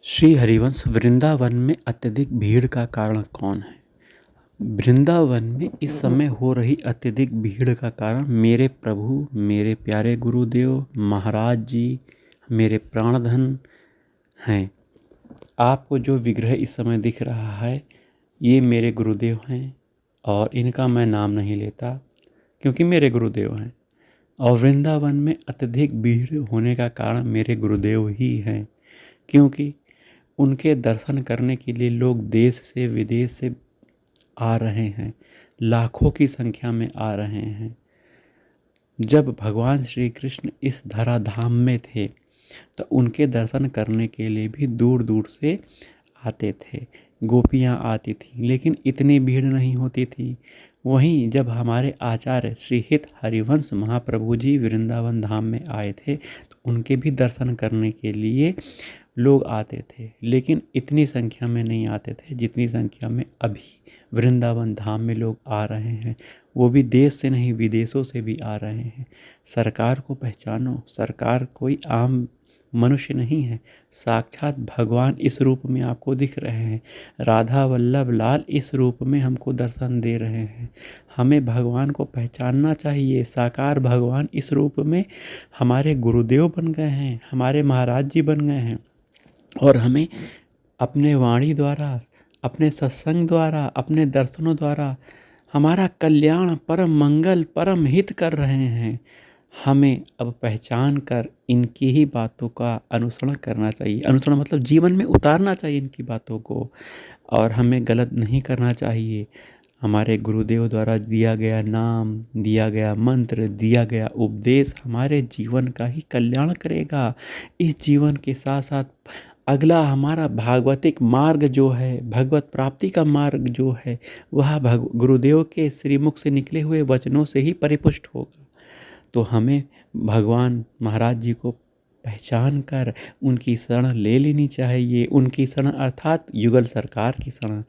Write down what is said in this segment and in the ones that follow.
श्री हरिवंश वृंदावन में अत्यधिक भीड़ का कारण कौन है? वृंदावन में इस समय हो रही अत्यधिक भीड़ का कारण मेरे प्रभु, मेरे प्यारे गुरुदेव महाराज जी, मेरे प्राणधन हैं। आपको जो विग्रह इस समय दिख रहा है, ये मेरे गुरुदेव हैं और इनका मैं नाम नहीं लेता क्योंकि मेरे गुरुदेव हैं। और वृंदावन में अत्यधिक भीड़ होने का कारण मेरे गुरुदेव ही हैं, क्योंकि उनके दर्शन करने के लिए लोग देश से विदेश से आ रहे हैं, लाखों की संख्या में आ रहे हैं। जब भगवान श्री कृष्ण इस धराधाम में थे तो उनके दर्शन करने के लिए भी दूर दूर से आते थे, गोपियाँ आती थीं, लेकिन इतनी भीड़ नहीं होती थी। वहीं जब हमारे आचार्य श्री हित हरिवंश महाप्रभु जी वृंदावन धाम में आए थे तो उनके भी दर्शन करने के लिए लोग आते थे, लेकिन इतनी संख्या में नहीं आते थे जितनी संख्या में अभी वृंदावन धाम में लोग आ रहे हैं। वो भी देश से नहीं, विदेशों से भी आ रहे हैं। सरकार को पहचानो, सरकार कोई आम मनुष्य नहीं है, साक्षात भगवान इस रूप में आपको दिख रहे हैं। राधा वल्लभ लाल इस रूप में हमको दर्शन दे रहे हैं। हमें भगवान को पहचानना चाहिए। साकार भगवान इस रूप में हमारे गुरुदेव बन गए हैं, हमारे महाराज जी बन गए हैं और हमें अपने वाणी द्वारा, अपने सत्संग द्वारा, अपने दर्शनों द्वारा हमारा कल्याण, परम मंगल, परम हित कर रहे हैं। हमें अब पहचान कर इनकी ही बातों का अनुसरण करना चाहिए। अनुसरण मतलब जीवन में उतारना चाहिए इनकी बातों को, और हमें गलत नहीं करना चाहिए। हमारे गुरुदेव द्वारा दिया गया नाम, दिया गया मंत्र, दिया गया उपदेश हमारे जीवन का ही कल्याण करेगा। इस जीवन के साथ साथ अगला हमारा भागवतिक मार्ग जो है, भगवत प्राप्ति का मार्ग जो है, वह गुरुदेव के श्रीमुख से निकले हुए वचनों से ही परिपुष्ट होगा। तो हमें भगवान महाराज जी को पहचान कर उनकी शरण ले लेनी चाहिए। उनकी शरण अर्थात युगल सरकार की शरण।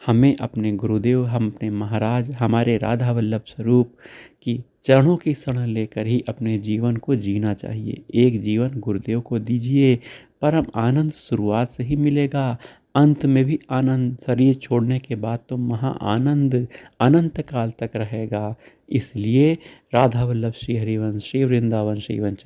हमें अपने गुरुदेव, हम अपने महाराज, हमारे राधा वल्लभ स्वरूप की चरणों की शरण लेकर ही अपने जीवन को जीना चाहिए। एक जीवन गुरुदेव को दीजिए, परम आनंद शुरुआत से ही मिलेगा, अंत में भी आनंद। शरीर छोड़ने के बाद तो महा आनंद अनंत काल तक रहेगा। इसलिए राधा वल्लभ श्री हरिवंश, श्री वृंदावन श्री वंश